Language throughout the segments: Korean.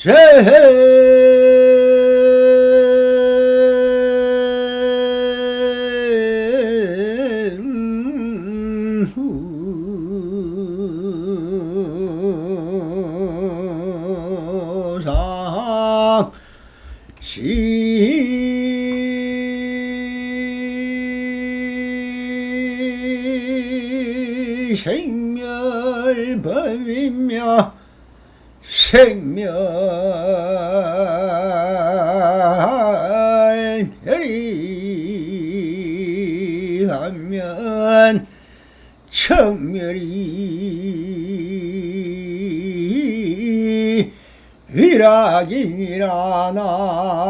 상 생멸법이며 생멸별이 하면 청멸이 위락이니라 나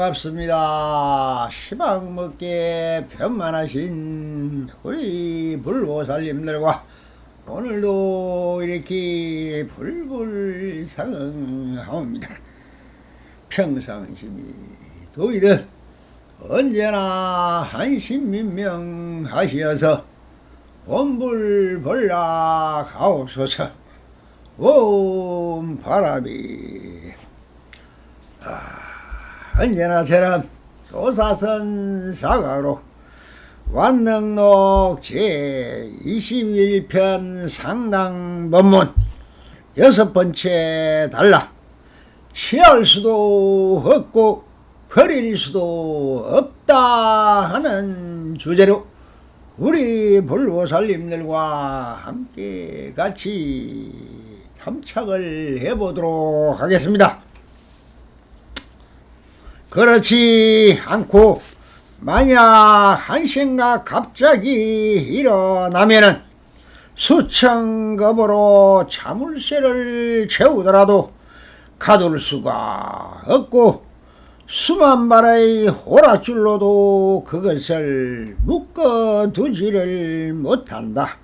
반갑습니다. 시방먹게 편만하신 우리 불보살님들과 오늘도 이렇게 불불상응하옵니다. 평상심이 도이든 언제나 한심민명하시어서 원불벌락하옵소서. 옴 바람이 언제나처럼 소사선 사가로 완능록 제21편 상당법문 6번째 단락 취할 수도 없고 버릴 수도 없다 하는 주제로 우리 불보살님들과 함께 같이 탐착을 해보도록 하겠습니다. 그렇지 않고 만약 한 생각 갑자기 일어나면은 수천겁으로 자물쇠를 채우더라도 가둘 수가 없고 수만 발의 호라줄로도 그것을 묶어두지를 못한다.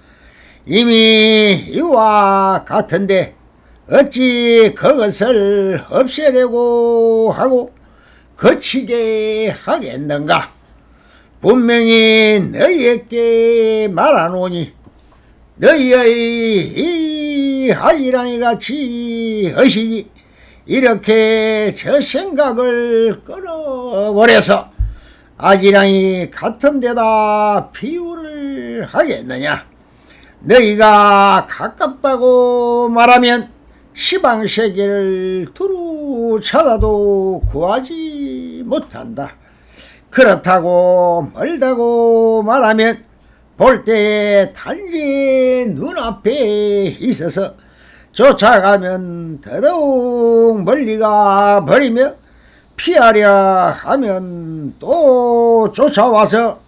이미 이와 같은데 어찌 그것을 없애려고 하고 거치게 하겠는가. 분명히 너희에게 말하노니 너희의 이 아지랑이같이 의식이 이렇게 저 생각을 끌어버려서 아지랑이 같은 데다 비유를 하겠느냐. 너희가 가깝다고 말하면 시방세계를 두루 찾아도 구하지 못한다. 그렇다고 멀다고 말하면 볼 때에 단지 눈앞에 있어서 쫓아가면 더더욱 멀리가 버리며 피하려 하면 또 쫓아와서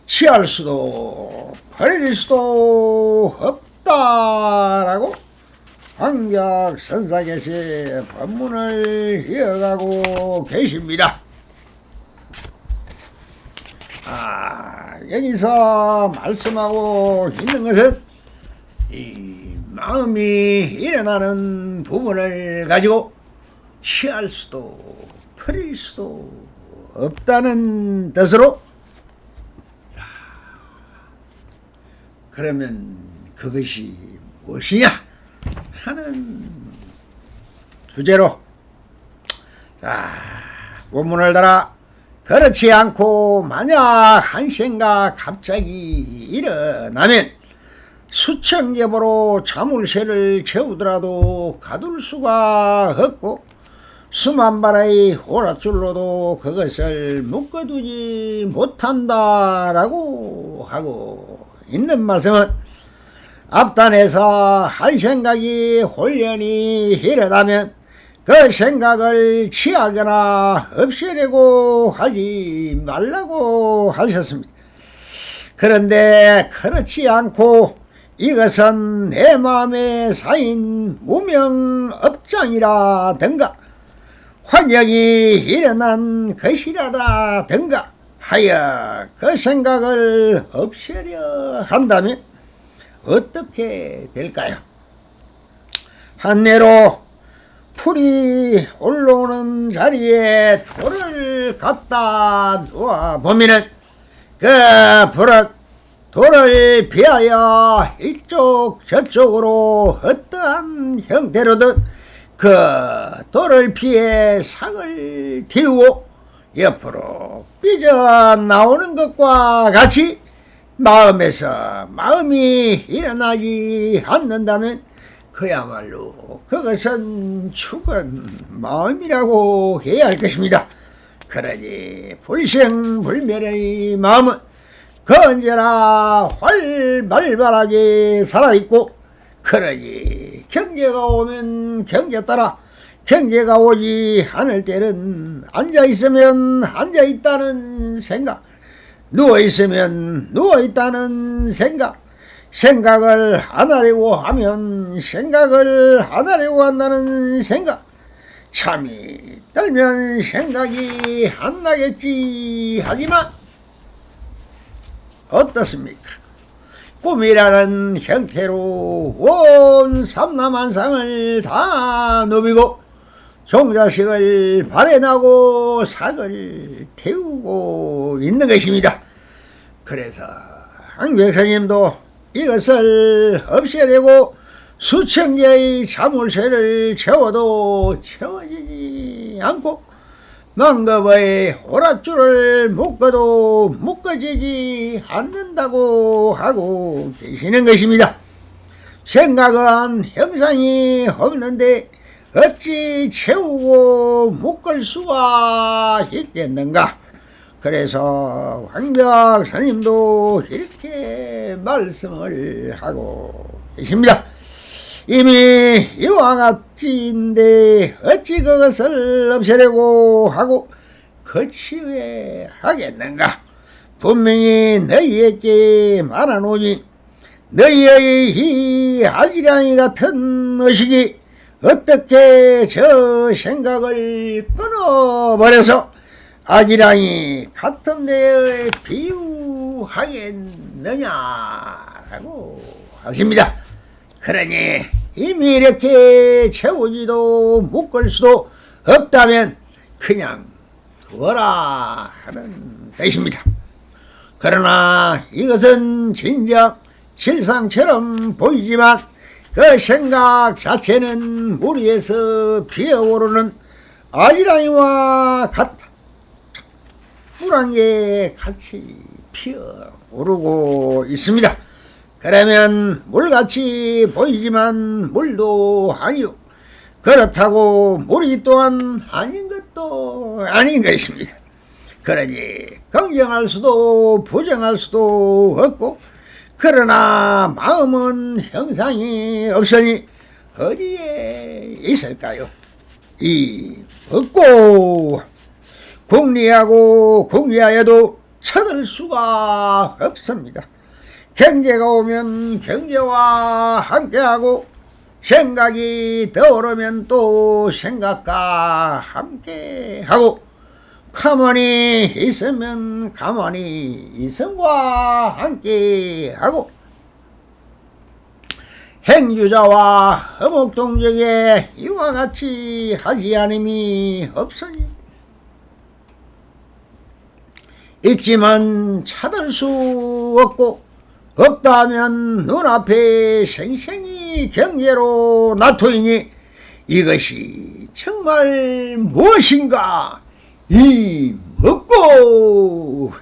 취할 수도 버릴 수도 없다라고 황격선사께서 법문을 이어가고 계십니다. 여기서 말씀하고 있는 것은 이 마음이 일어나는 부분을 가지고 취할 수도 버릴 수도 없다는 뜻으로, 그러면 그것이 무엇이냐 하는 주제로 본문을 따라 그렇지 않고 만약 한 생각 갑자기 일어나면 수천겹으로 자물쇠를 채우더라도 가둘 수가 없고 수만 발의 호라줄로도 그것을 묶어두지 못한다라고 하고 있는 말씀은 앞단에서 한 생각이 홀연히 일어나면 그 생각을 취하거나 없애려고 하지 말라고 하셨습니다. 그런데 그렇지 않고 이것은 내 마음에 쌓인 무명업장이라든가 환경이 일어난 것이라든가 하여 그 생각을 없애려 한다면 어떻게 될까요? 한내로 풀이 올라오는 자리에 돌을 갖다 놓아 보면은 그 불은 돌을 피하여 이쪽 저쪽으로 어떠한 형태로든 그 돌을 피해 상을 틔우고 옆으로 삐져나오는 것과 같이 마음에서 마음이 일어나지 않는다면 그야말로 그것은 죽은 마음이라고 해야 할 것입니다. 그러니 불생불멸의 마음은 그 언제나 활발하게 살아있고, 그러니 경계가 오면 경계 따라, 경계가 오지 않을 때는 앉아있으면 앉아있다는 생각, 누워있으면 누워있다는 생각, 생각을 안 하려고 하면 생각을 안 하려고 한다는 생각, 잠이 들면 생각이 안 나겠지 하지만 어떻습니까? 꿈이라는 형태로 온 삼라만상을 다 누비고 종자식을 발현하고 sak을 태우고 있는 것입니다. 그래서 한국스님도 이것을 없애려고 수천 개의 자물쇠를 채워도 채워지지 않고 망급의 오랏줄을 묶어도 묶어지지 않는다고 하고 계시는 것입니다. 생각은 형상이 없는데 어찌 채우고 묶을 수가 있겠는가? 그래서 황벽 스님도 이렇게 말씀을 하고 계십니다. 이미 이와 같이인데 어찌 그것을 없애려고 하고 거치게 하겠는가? 분명히 너희에게 말하노니 너희의 이 아지랑이 같은 의식이 어떻게 저 생각을 끊어버려서 아지랑이 같은 데에 비유하겠느냐라고 하십니다. 그러니 이미 이렇게 채우지도 묶을 수도 없다면 그냥 두어라 하는 것입니다. 그러나 이것은 진정 실상처럼 보이지만 그 생각 자체는 물 위에서 피어오르는 아지랑이와 같다. 물 한 개 같이 피어오르고 있습니다. 그러면 물같이 보이지만 물도 아니요, 그렇다고 물이 또한 아닌 것도 아닌 것입니다. 그러니 긍정할 수도 부정할 수도 없고, 그러나 마음은 형상이 없으니 어디에 있을까요? 이 없고 궁리하고 궁리하여도 찾을 수가 없습니다. 경계가 오면 경계와 함께하고 생각이 떠오르면 또 생각과 함께하고 가만히 있으면 가만히 있음과 함께하고 행주자와 허목동정에 이와 같이 하지 않음이 없으니 있지만 찾을 수 없고 없다면 눈앞에 생생히 경계로 나토이니 이것이 정말 무엇인가? 이 먹고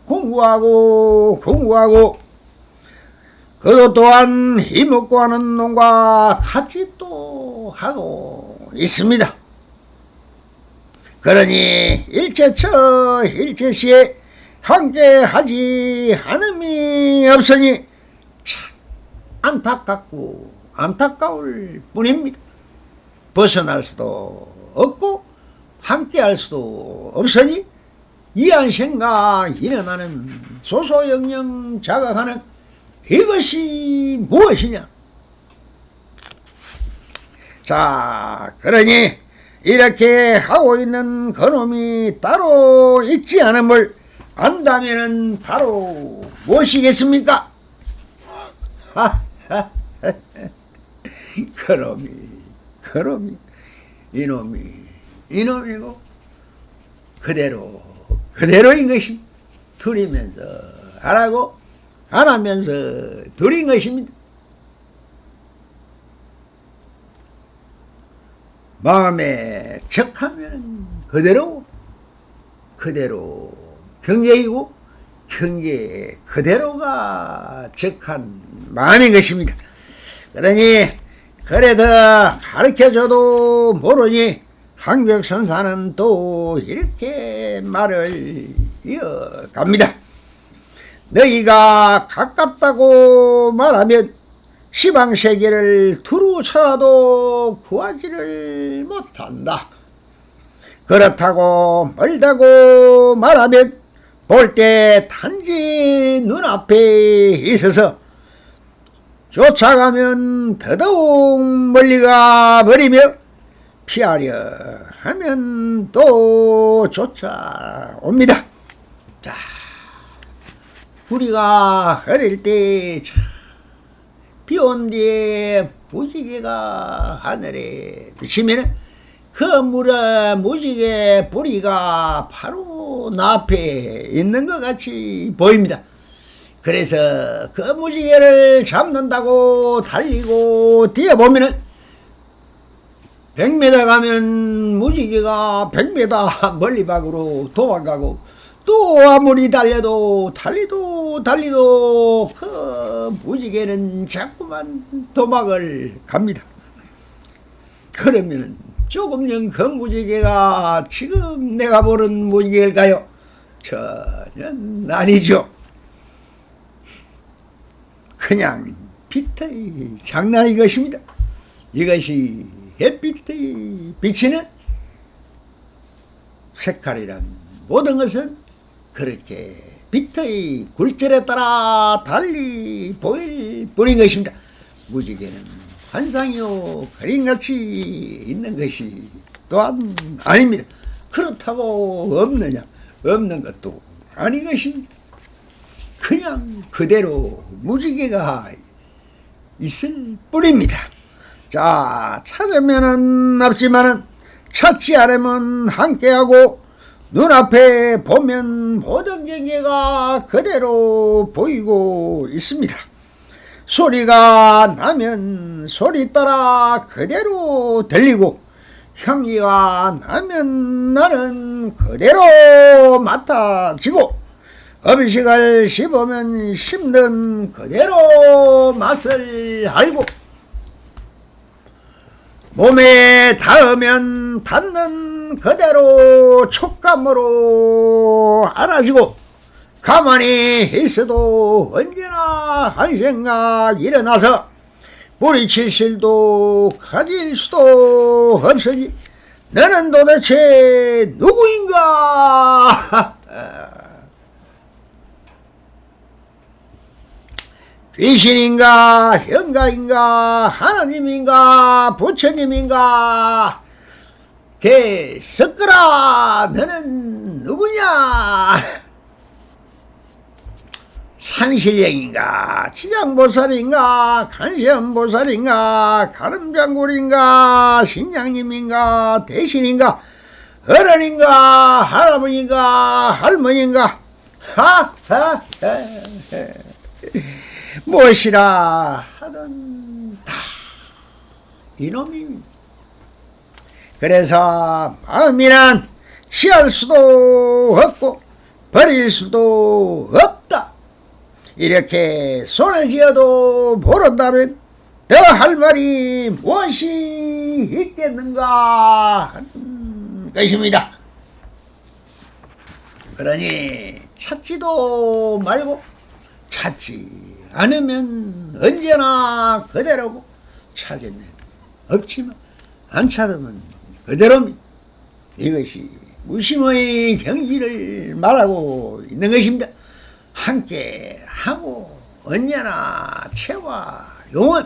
공부하고 그것 또한 이 먹고 하는 놈과 같이 또 하고 있습니다. 그러니 일체처 일체시에 함께하지 않음이 없으니 참 안타깝고 안타까울 뿐입니다. 벗어날 수도 없고 함께할 수도 없으니 이한 생각 일어나는 소소영영 자각하는 이것이 무엇이냐? 자, 그러니 이렇게 하고 있는 그놈이 따로 있지 않음을 안다면은 바로 무엇이겠습니까? 그놈이 이놈이고 그대로인 것입니다. 둘이면서 안 하고 안 하면서 둘인 것입니다. 마음에 적하면 그대로 경계이고 경계 그대로가 적한 마음인 것입니다. 그러니 그래도 가르쳐줘도 모르니 한국선사는 또 이렇게 말을 이어갑니다. 너희가 가깝다고 말하면 시방세계를 두루 찾아도 구하지를 못한다. 그렇다고 멀다고 말하면 볼 때 단지 눈앞에 있어서 쫓아가면 더더욱 멀리 가버리며 피하려 하면 또 쫓아옵니다. 자, 우리가 어릴 때 비 온 뒤에 무지개가 하늘에 비치면 그 무지개 뿌리가 바로 나 앞에 있는 것 같이 보입니다. 그래서 그 무지개를 잡는다고 달리고 뒤에 보면은 100m 가면 무지개가 100m 멀리 밖으로 도망가고 또 아무리 달려도 그 무지개는 자꾸만 도망을 갑니다. 그러면은 조금은 그 무지개가 지금 내가 보는 무지개일까요? 전혀 아니죠. 그냥 빛의 장난인 것입니다. 이것이 햇빛의 비치는 색깔이란 모든 것은 그렇게 빛의 굴절에 따라 달리 보일 뿐인 것입니다. 무지개는 환상이요 그림같이 있는 것이 또한 아닙니다. 그렇다고 없느냐? 없는 것도 아닌 것입니다. 그냥 그대로 무지개가 있을 뿐입니다. 자, 찾으면은 없지만은 찾지 않으면 함께하고 눈앞에 보면 모든 경계가 그대로 보이고 있습니다. 소리가 나면 소리 따라 그대로 들리고 향기가 나면 나는 그대로 맡아지고 음식을 씹으면 씹는 그대로 맛을 알고 몸에 닿으면 닿는 그대로 촉감으로 알아지고 가만히 있어도 언제나 한 생각 일어나서 뿌리칠 실도 가질 수도 없으니 너는 도대체 누구인가? 귀신인가 현가인가 하나님인가 부처님인가 개석거라 너는 누구냐? 산신령인가 지장보살인가 간세음보살인가 가름장굴인가 신장님인가 대신인가 어른인가 할아버지인가 할머니인가 하하하 무엇이라 하든 다 이놈입니다. 그래서 마음이란 취할 수도 없고 버릴 수도 없다. 이렇게 손을 쥐어도 모른다면 더 할 말이 무엇이 있겠는가 하는 것입니다. 그러니 찾지도 말고 찾지 않으면 언제나 그대로고 찾으면 없지만 안 찾으면 그대로입니다. 이것이 무심의 경지를 말하고 있는 것입니다. 함께 하고 언제나 채와 용은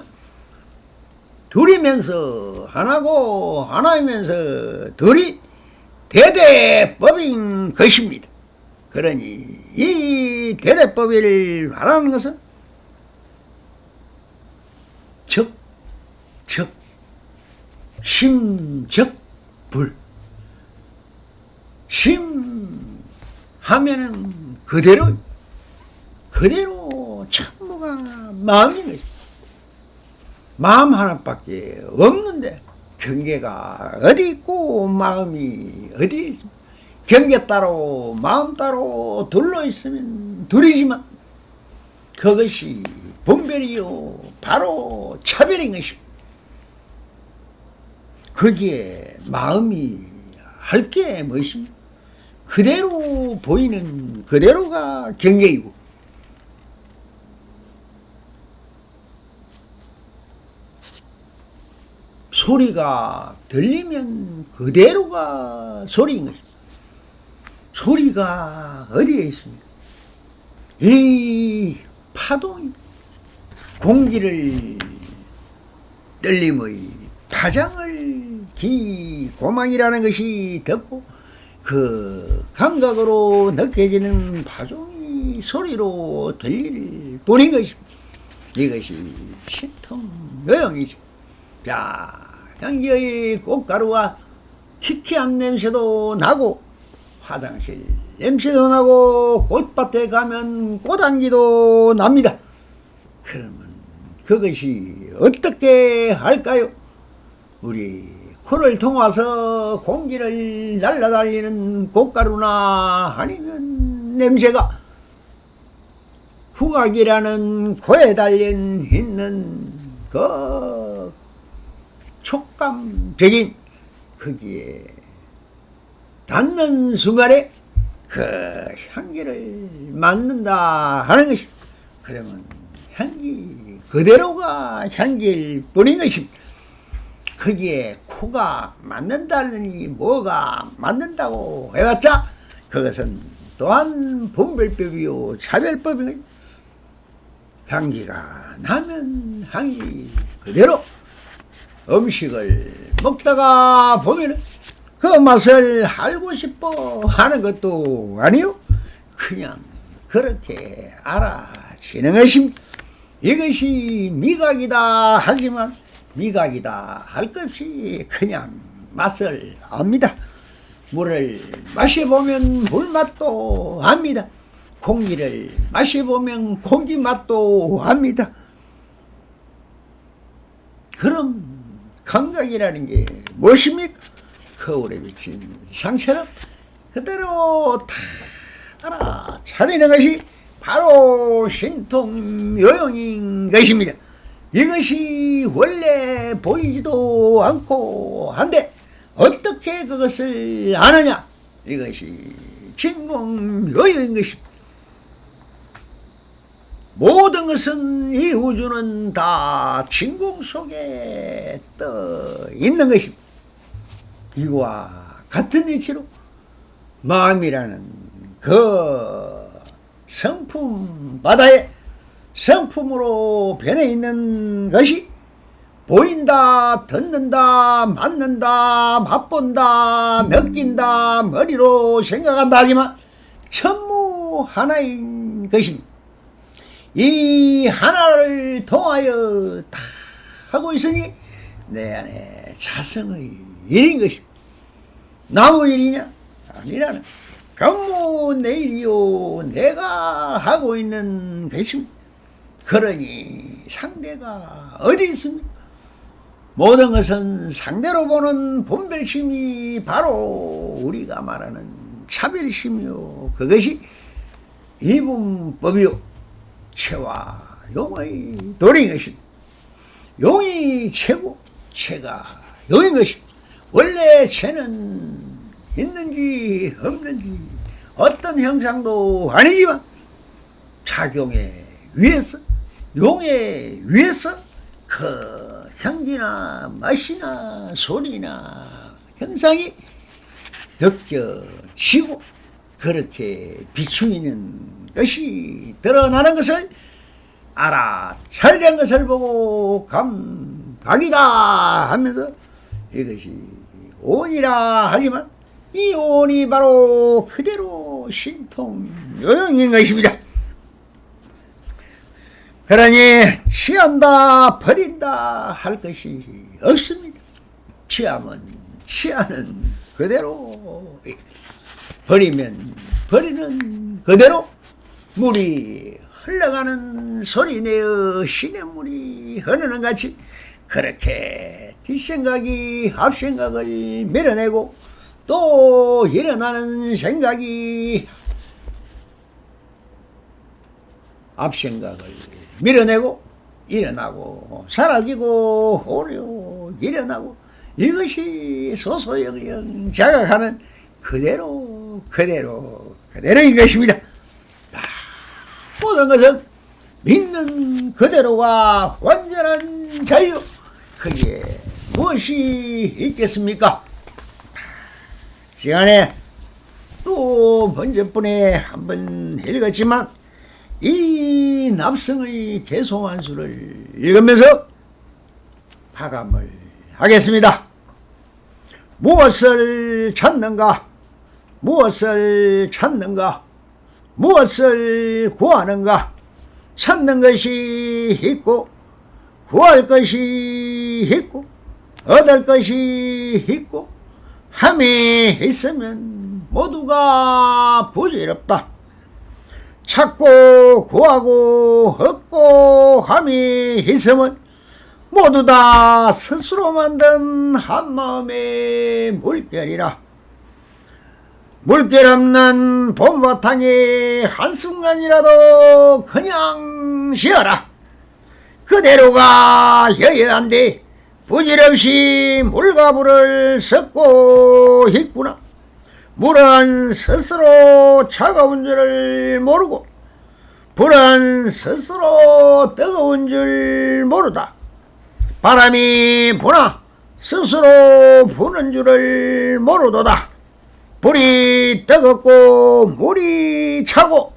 둘이면서 하나고 하나이면서 둘이 대대법인 것입니다. 그러니 이 대대법을 말하는 것은 심적불. 심하면은 그대로 전부가 마음인 것입니다. 마음 하나밖에 없는데 경계가 어디 있고 마음이 어디 있습니까? 경계 따로 마음 따로 둘러 있으면 둘이지만 그것이 분별이요 바로 차별인 것입니다. 거기에 마음이 할 게 무엇입니까? 그대로 보이는 그대로가 경계이고, 소리가 들리면 그대로가 소리인 것입니다. 소리가 어디에 있습니까? 이 파동이 공기를 떨림의 파장을 기고망이라는 것이 듣고 그 감각으로 느껴지는 파종이 소리로 들릴 뿐인 것입니다. 이것이 신통요용이죠. 자, 향기의 꽃가루와 키키한 냄새도 나고 화장실 냄새도 나고 꽃밭에 가면 꽃향기도 납니다. 그러면 그것이 어떻게 할까요? 우리 코를 통해서 공기를 날아다니는 꽃가루나 아니면 냄새가 후각이라는 코에 달린 있는 그 촉감적인 거기에 닿는 순간에 그 향기를 맡는다 하는 것입니다. 그러면 향기 그대로가 향기일 뿐인 것입니다. 거기에 코가 맞는다느니 뭐가 맞는다고 해봤자 그것은 또한 분별법이요 차별법이거든요. 향기가 나면 향기 그대로 음식을 먹다가 보면 그 맛을 알고 싶어 하는 것도 아니요. 그냥 그렇게 알아지는 것입니다. 이것이 미각이다 하지만 미각이다 할 것 없이 그냥 맛을 압니다. 물을 마셔보면 물맛도 압니다. 공기를 마셔보면 공기 맛도 압니다. 그럼 감각이라는 게 무엇입니까? 거울에 비친 상처럼 그대로 다 알아차리는 것이 바로 신통요용인 것입니다. 이것이 원래 보이지도 않고 한데 어떻게 그것을 아느냐? 이것이 진공요용인 것입니다. 모든 것은 이 우주는 다 진공 속에 떠 있는 것입니다. 이와 같은 이치로 마음이라는 그 성품 바다에 성품으로 변해 있는 것이 보인다, 듣는다, 만난다, 맛본다, 느낀다, 머리로 생각한다 하지만 전부 하나인 것입니다. 이 하나를 통하여 다 하고 있으니 내 안에 자성의 일인 것입니다. 나무 일이냐? 아니라는 전부 내 일이요 내가 하고 있는 것입니다. 그러니 상대가 어디 있습니까? 모든 것은 상대로 보는 분별심이 바로 우리가 말하는 차별심이요 그것이 이분법이요 체와 용의 도리인 것입니다. 용이 체고 체가 용인 것입니다. 원래 체는 있는지 없는지 어떤 형상도 아니지만 작용에 의해서 용에 의해서 그 향기나 맛이나 소리나 형상이 느껴지고 그렇게 비추이는 것이 드러나는 것을 알아차리는 것을 보고 박이다 하면서 이것이 온이라 하지만 이 온이 바로 그대로 신통요용인 것입니다. 그러니 취한다 버린다 할 것이 없습니다. 취하면 취하는 그대로, 버리면 버리는 그대로, 물이 흘러가는 소리 내어 시냇물이 흐르는 같이 그렇게 뒷생각이 앞생각을 밀어내고 또 일어나는 생각이 앞생각을 밀어내고 일어나고 사라지고 오려 일어나고, 이것이 소소영영 자각하는 그대로인 것입니다. 모든 것은 믿는 그대로가 완전한 자유, 그게 무엇이 있겠습니까? 시간에 또 번제분에 한번 읽었지만 이 납성의 개송한수를 읽으면서 파감을 하겠습니다. 무엇을 찾는가? 무엇을 찾는가? 무엇을 구하는가? 찾는 것이 있고 구할 것이 있고 얻을 것이 있고 함이 있으면 모두가 부질없다. 찾고 구하고 얻고 함이 있으면 모두 다 스스로 만든 한마음의 물결이라. 물결 없는 봄바탕에 한순간이라도 그냥 쉬어라. 그대로가 여여한데 부질없이 물과 불을 섞고 있구나. 물은 스스로 차가운 줄을 모르고 불은 스스로 뜨거운 줄 모르다. 바람이 부나 스스로 부는 줄을 모르도다. 불이 뜨겁고 물이 차고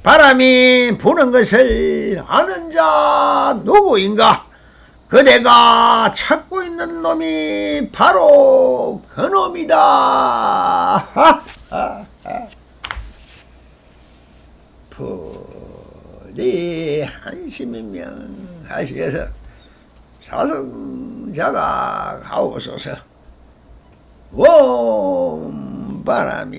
바람이 부는 것을 아는 자 누구인가? 그대가 찾고 있는 놈이 바로 그 놈이다. 부디 한심이면 하시어서 자성자가 하옵소서. 옴 바람이